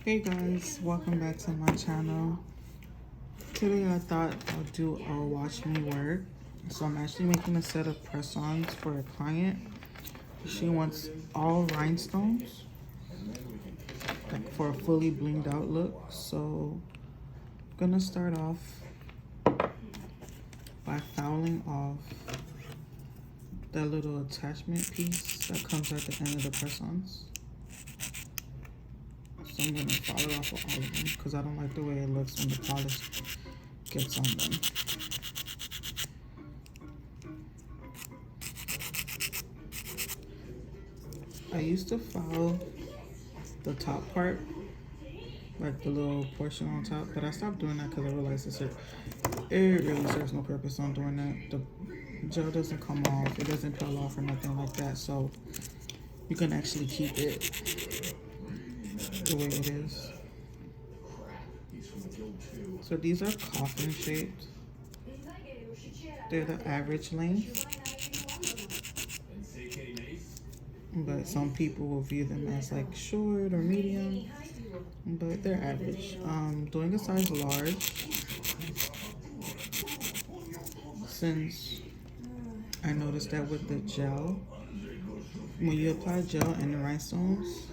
Hey guys, welcome back to my channel. Today I thought I'll do a watch me work. So I'm actually making a set of press-ons for a client. She wants all rhinestones, like for a fully blinged out look. So I'm gonna start off by fouling off that little attachment piece that comes at the end of the press-ons. So I'm gonna foul it off with all of them because I don't like the way it looks when the polish gets on them. I used to foul the top part, like the little portion on top, but I stopped doing that because I realized it really serves no purpose on doing that. The gel doesn't come off, it doesn't peel off or nothing like that, so you can actually keep it the way it is. So these are coffin shaped. They're the average length, but some people will view them as like short or medium, but they're average. Doing a size large since I noticed that with the gel, when you apply gel and the rhinestones,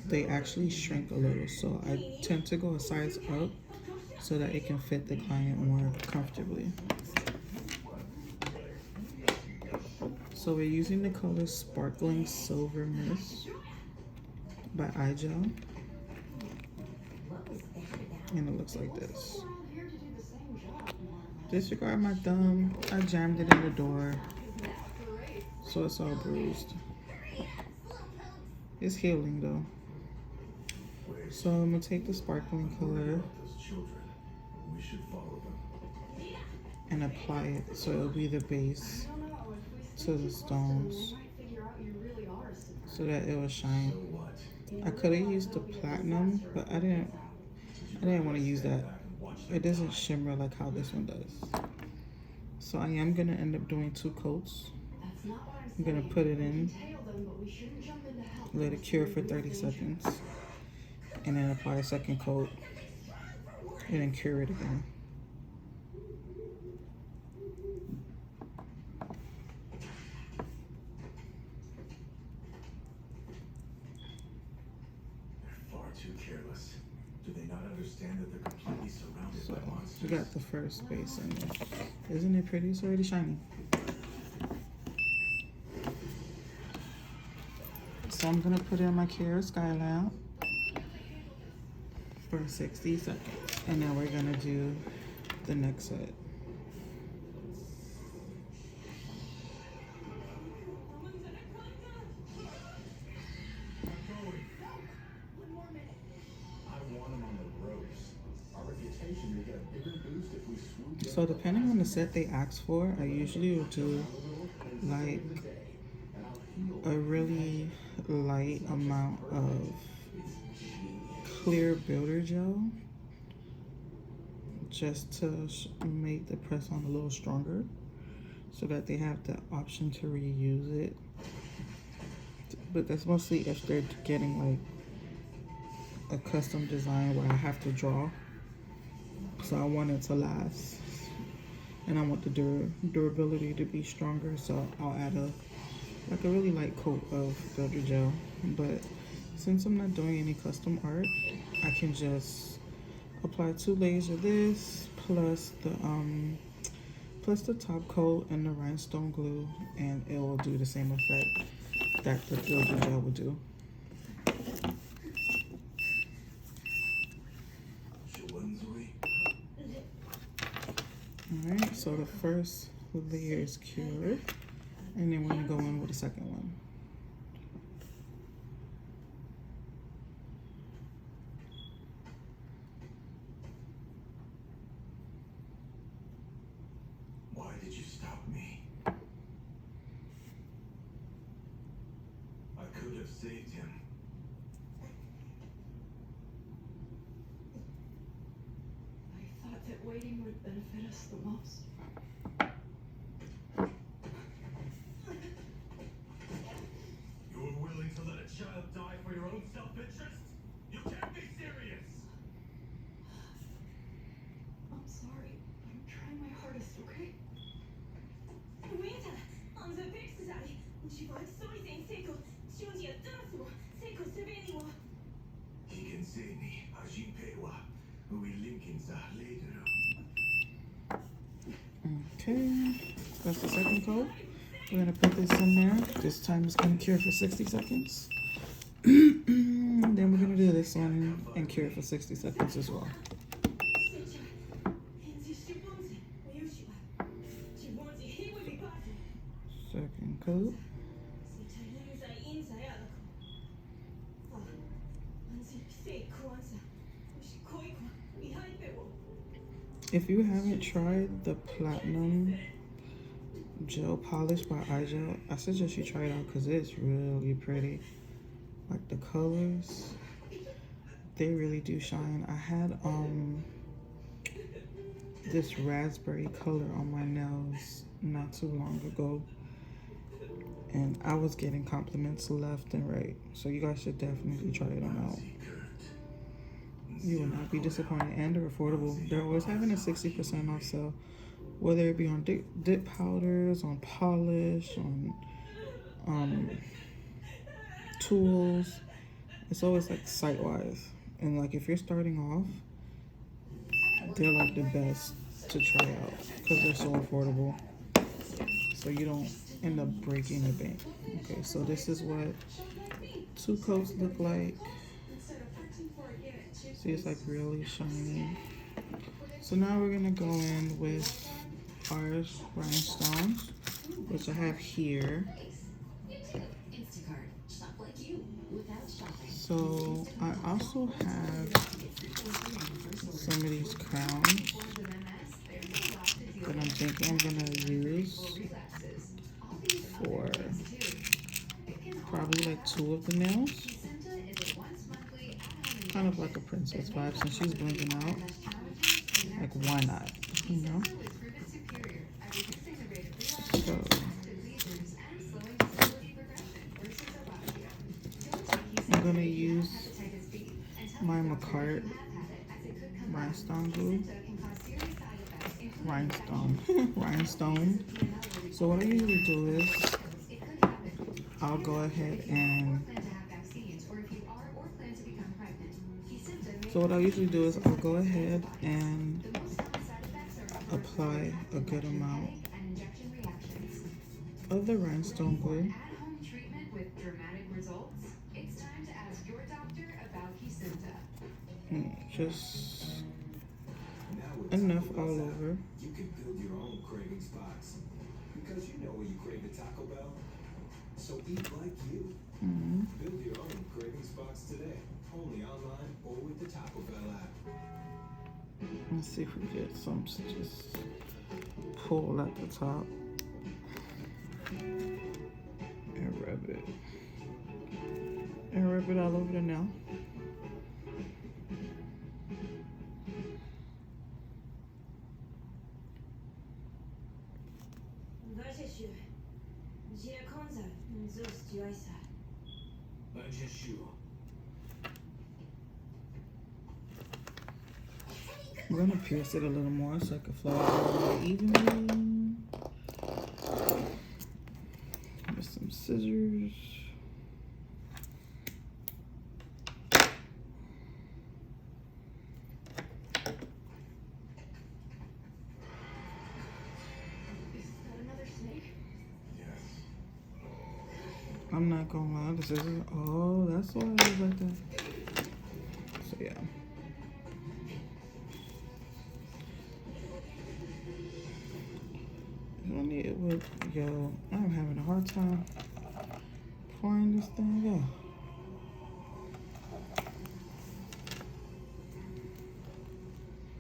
they actually shrink a little. So I tend to go a size up so that it can fit the client more comfortably. So we're using the color Sparkling Silver Mist by iGel. And it looks like this. Disregard my thumb. I jammed it in the door, so it's all bruised. It's healing though. So I'm gonna take the sparkling color and apply it so it'll be the base to the stones so that it will shine. I could have used the platinum, but I didn't want to use that. It doesn't shimmer like how this one does. So I am gonna end up doing 2 coats. I'm gonna put it in, let it cure for 30 seconds, and then apply a second coat, and then cure it again. Too careless. Do they not understand that they're completely surrounded by monsters? We got the first base in there. Isn't it pretty? It's already shiny. So I'm gonna put in my Kara Sky Lamp for 60 seconds. And then we're gonna do the next set. So depending on the set they ask for, I usually will do like a really light amount of clear builder gel just to make the press on a little stronger so that they have the option to reuse it. But that's mostly if they're getting like a custom design where I have to draw. So I want it to last, and I want the durability to be stronger, so I'll add a really light coat of builder gel. But since I'm not doing any custom art, I can just apply 2 layers of this plus the top coat and the rhinestone glue, and it will do the same effect that the builder gel will do. Alright, so the first layer is cured, and then we're going to go in with the second one. Why did you stop me? I could have saved him. I thought that waiting would benefit us the most. You were willing to let a child child die for your own self-interest? You can't be serious! I'm sorry. I'm trying my hardest, okay? Winter, on the fix side, she was so insane. Shunji Atanasu, Seiko Seveni wa. Higenseni, Ajinpei wa, Uilinkinza later. Okay, that's the second code. We're gonna put this in there. This time it's gonna cure for 60 seconds. Then we're gonna do this one and cure for 60 seconds as well. Second code. If you haven't tried the Platinum Gel Polish by iGel, I suggest you try it out because it's really pretty. Like the colors, they really do shine. I had this raspberry color on my nails not too long ago, and I was getting compliments left and right. So you guys should definitely try them out. You will not be disappointed, and they're affordable. They're always having a 60% off sale, whether it be on dip powders, on polish, on tools. It's always like site-wise, and like if you're starting off, they're like the best to try out because they're so affordable, so you don't end up breaking the bank. Okay, so this is what 2 coats look like. See, it's like really shiny. So now we're gonna go in with our rhinestones, which I have here. So I also have some of these crowns that I'm thinking I'm gonna use for probably like 2 of the nails. Kind of like a princess vibe since she's blinging out. Like, why not? You know? So I'm gonna use my Macart rhinestone glue. Rhinestone. So what I usually do is I'll go ahead and I'll go ahead and apply a good amount of the rhinestone glue. Just enough all over. You can build your own craving spots because you know when you crave a Taco Bell. So eat like you. Build your own craving spots today, only online or with the Taco Bell app. Let's see if we get some to just pull at the top and rub it. And rub it all over the nail. I'm gonna pierce it a little more so I can flow it all evenly. With some scissors. I'm not gonna lie, the scissors. Oh, that's why it was like that. So yeah. Yo, I'm having a hard time pouring this thing out.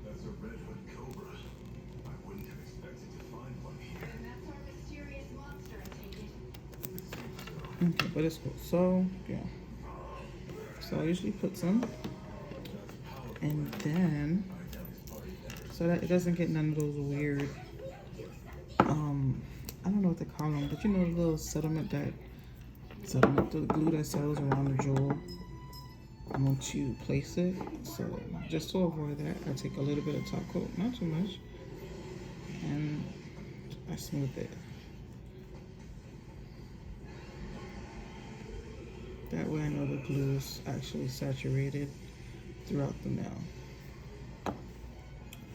That's a red hood cobra. I wouldn't have expected to find one here. And that's our mysterious monster, I take it. It seems so. Okay, but it's cool. So yeah. So I usually put some, and then so that it doesn't get none of those weird I don't know what they call them, but you know the little settlement that So the glue that settles around the jewel once you place it. So just to avoid that, I take a little bit of top coat, not too much, and I smooth it. That way I know the glue is actually saturated throughout the nail.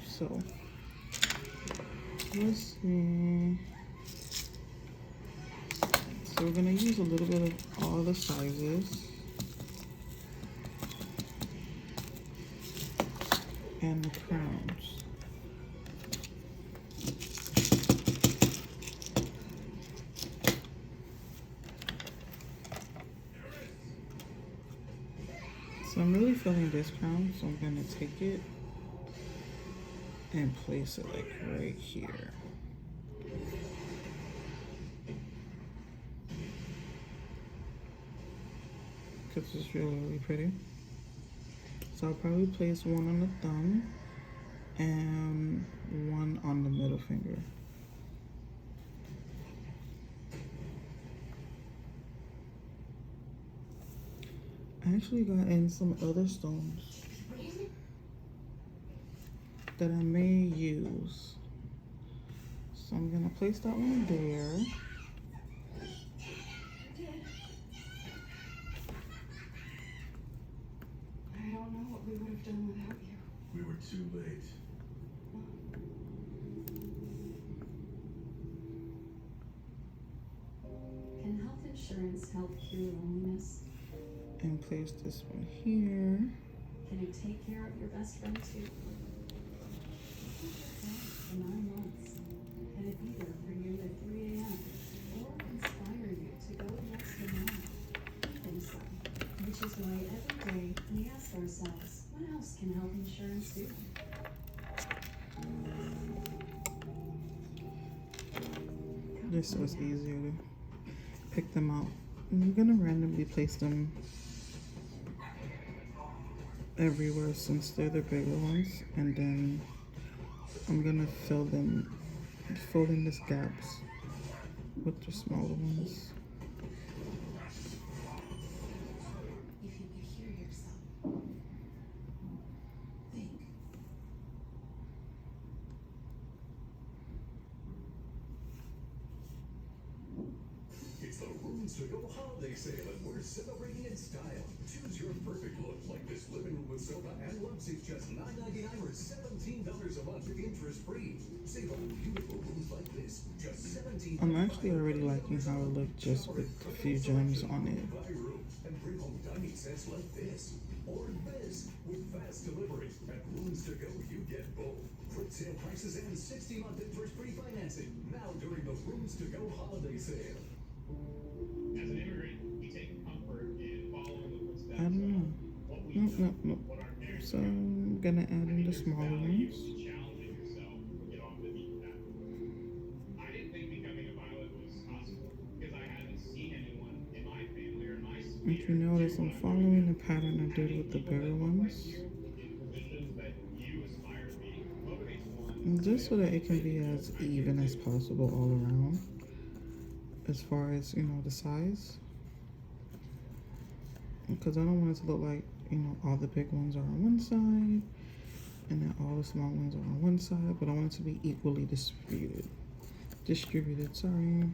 So let's see. So we're gonna use a little bit of all the sizes and the crowns. So I'm really feeling this crown, so I'm gonna take it and place it like right here. Because it's really, really pretty. So I'll probably place one on the thumb and one on the middle finger. I actually got in some other stones that I may use. So I'm gonna place that one there. I don't know what we would have done without you. We were too late. Can health insurance help cure loneliness? And place this one here. Can it take care of your best friend too? For 9 months. Can it be there for you at 3 a.m. or inspire you to go the extra mile? I think so. Which is why every day we ask ourselves, what else can health insurance do? This was easier to pick them out. I'm gonna randomly place them everywhere since they're the bigger ones, and then I'm gonna fill in these gaps with the smaller ones. If you could hear yourself, think. It's the Rooms to Go holiday sale, and we're celebrating in style. Choose your perfect look, like this living room with sofa and love seats, just $9.99 or $17 a month, interest-free. Save on beautiful rooms like this, just $17. I'm actually already liking how it looked just with a few gems on it. Buy rooms and bring home dining sets like this or this with fast delivery. At Rooms to Go, you get both. Quick sale prices and 60-month interest-free financing now during the Rooms to Go holiday sale. As an immigrant, we take comfort in following the footsteps I don't know. what we No. what our parents So I'm gonna add in the smaller ones. challenging yourself to get off the beaten path. I didn't think becoming a pilot was possible because I hadn't seen anyone in my family or in my sphere. If you notice, I'm following the pattern I did with the bigger ones, In positions that you aspire to be motivates one. just so that it can be as even as possible all around. As far as, you know, the size, because I don't want it to look like, you know, all the big ones are on one side and then all the small ones are on one side, but I want it to be equally distributed. Sorry.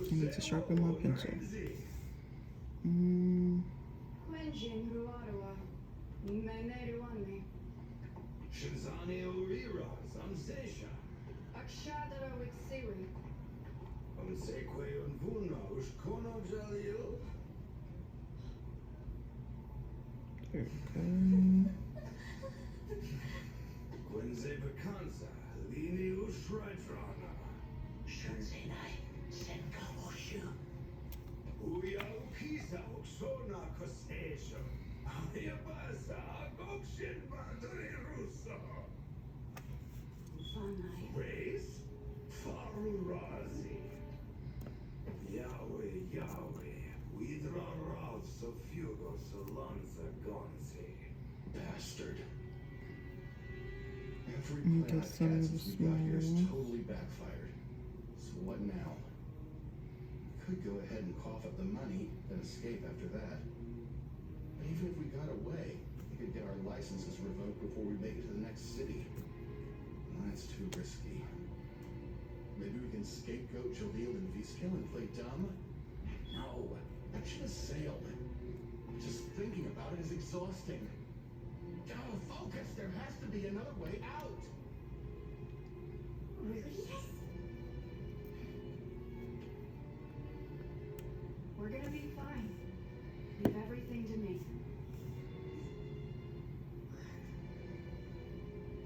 I need to sharpen my pencil. Quenjin Ruarua. Meneruani. Shazani Urira, Zamzesha. Akshadara with Siri. Unseque Unvuna, Ushkono Jalil. There we Gwenze Vacanza, Lini Ushradrana. Shunzenai, Senkawoshu. Uya Ukisa, Uksona Kostesha. Ayabasa, Gokshin Badri Russo. Fanai. Race, Farurazi. Yahweh, Widra Rav Sofugo Solanza Gonzi. Bastard. Every And plan get I've some had of the since we got here has smaller one. totally backfired. So what now? We could go ahead and cough up the money, then escape after that. But even if we got away, we could get our licenses revoked before we make it to the next city. And that's too risky. Maybe we can scapegoat Jalil and Viskel and play dumb? No, that should have sailed. Just thinking about it is exhausting. Go, focus. There has to be another way out. Really? Yes. We're gonna be fine. Leave everything to me.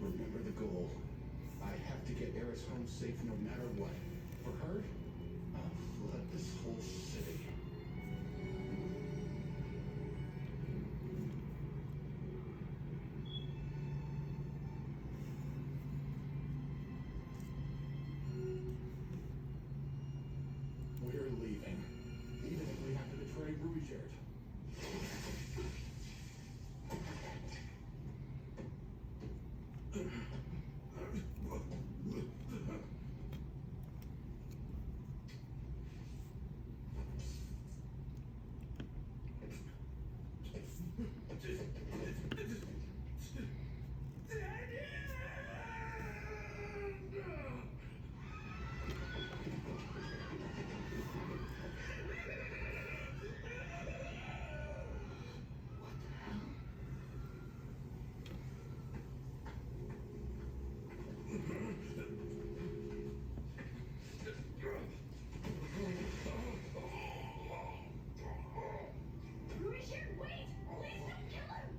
Remember the goal. I have to get Eris home safe no matter what. For her, I'll flood this whole city. We're leaving. Even if we have to betray Ruijert. Richard, wait! Please don't kill him!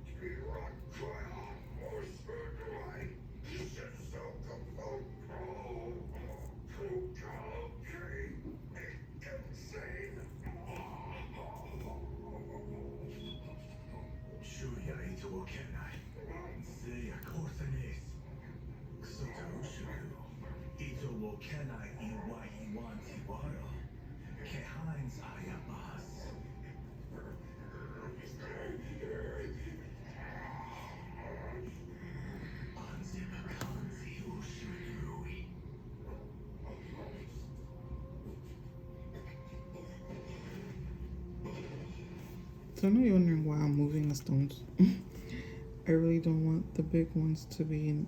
So I know you're wondering why I'm moving the stones. I really don't want the big ones to be,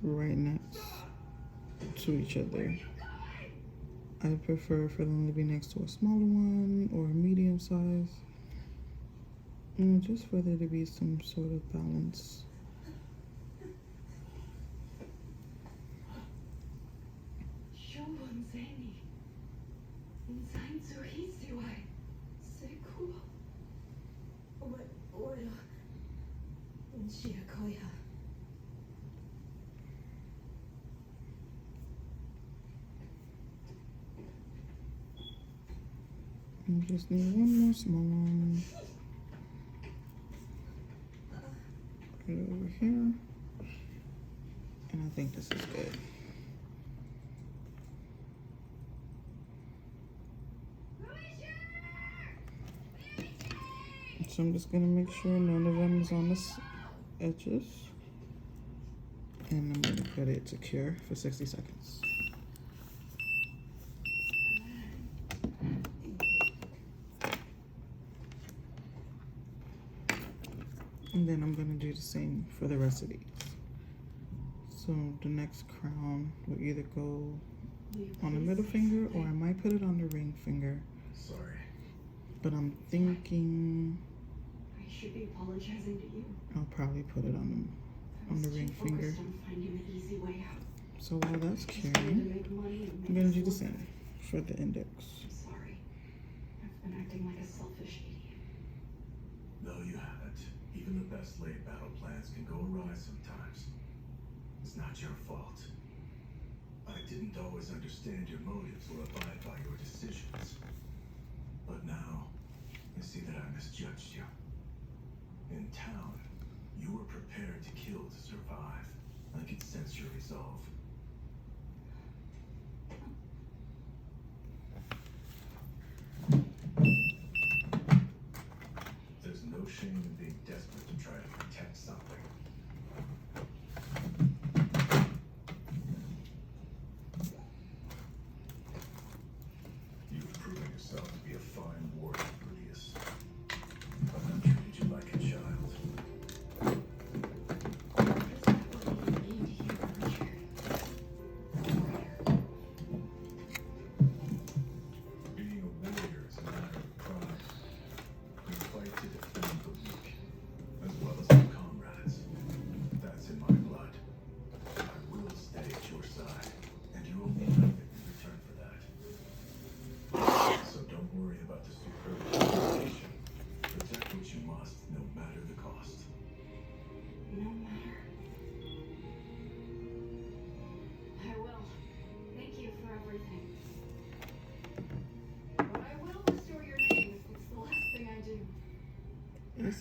right next to each other. I prefer for them to be next to a smaller one or a medium size. Just for there to be some sort of balance. I just need one more small one. Put it over here. And I think this is good. So I'm just gonna make sure none of them is on the edges. And I'm gonna put it to cure for 60 seconds. And then I'm gonna do the same for the rest of these. So the next crown will either go on the middle finger or I might put it on the ring finger. Sorry. But I'm thinking I should be apologizing to you. I'll probably put it on the ring finger. On finding the easy way out. So while that's Just wanted curing, to make money and I'm make gonna us do the look same for the index. I'm sorry. I've been acting like a selfish idiot. No, you haven't. Even the best laid battle plans can go awry sometimes. It's not your fault. I didn't always understand your motives or abide by your decisions. But now, I see that I misjudged you. In town, you were prepared to kill to survive. I could sense your resolve. There's no shame in being desperate to try to protect something.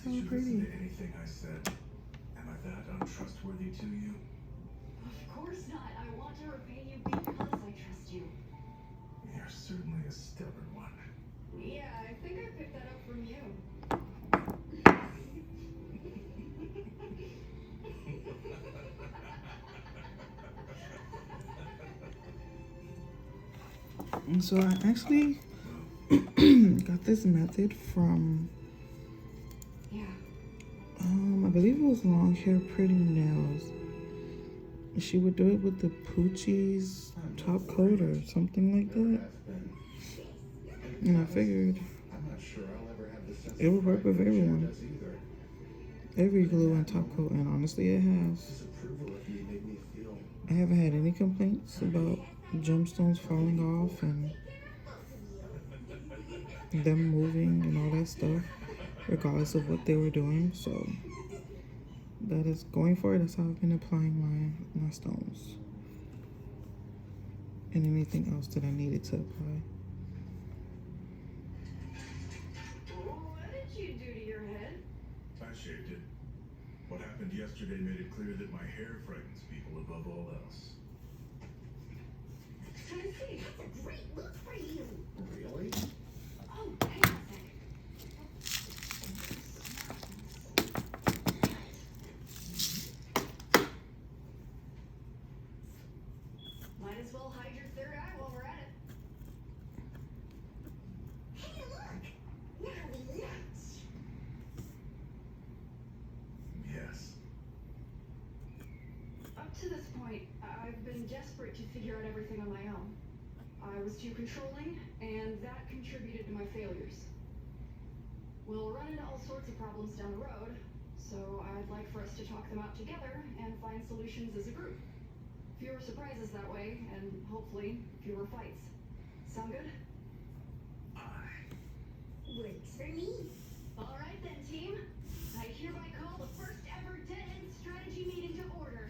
so Did you pretty. listen to anything I said? Am I that untrustworthy to you? Of course not. I want to repay you because I trust you. You're certainly a stubborn one. Yeah, I think I picked that up from you. And so I actually got this method from, Yeah. I believe it was Long Hair Pretty Nails. She would do it with the Poochie's top coat or something like that. And I figured I'm not sure I'll ever have the sense it would work with of pride that Sharon everyone. does either. Every glue and top coat, and honestly it has. Disapproval of me made me feel I haven't had any complaints about gemstones falling off and them moving and all that stuff, regardless of what they were doing. So that is going forward. That's how I've been applying my stones and anything else that I needed to apply. What did you do to your head? I shaved it. What happened yesterday made it clear that my hair frightens people above all else. Tennessee, that's a great look for you. really. Oh, hang on a sec. Might as well hide your third eye while we're at it. Hey, look. Now we lunch. Yes. Up to this point, I've been desperate to figure out everything on my own. I was too controlling, and that contributed to my failures. We'll run into all sorts of problems down the road, so I'd like for us to talk them out together and find solutions as a group. Fewer surprises that way, and hopefully fewer fights. Sound good? Works for me. All right then, team. I hereby call the first ever dead-end strategy meeting to order.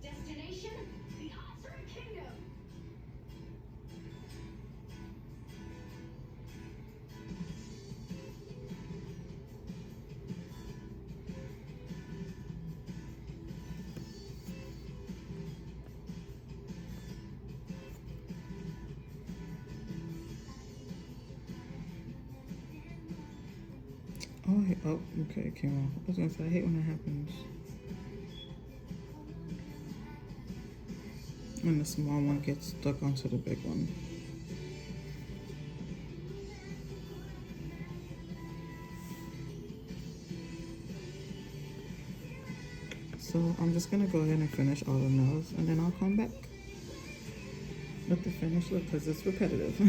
Destination, the Ozra Kingdom. Oh, okay, it came off. I was gonna say, I hate when that happens. When the small one gets stuck onto the big one. So I'm just gonna go ahead and finish all the nails and then I'll come back with the finished look because it's repetitive.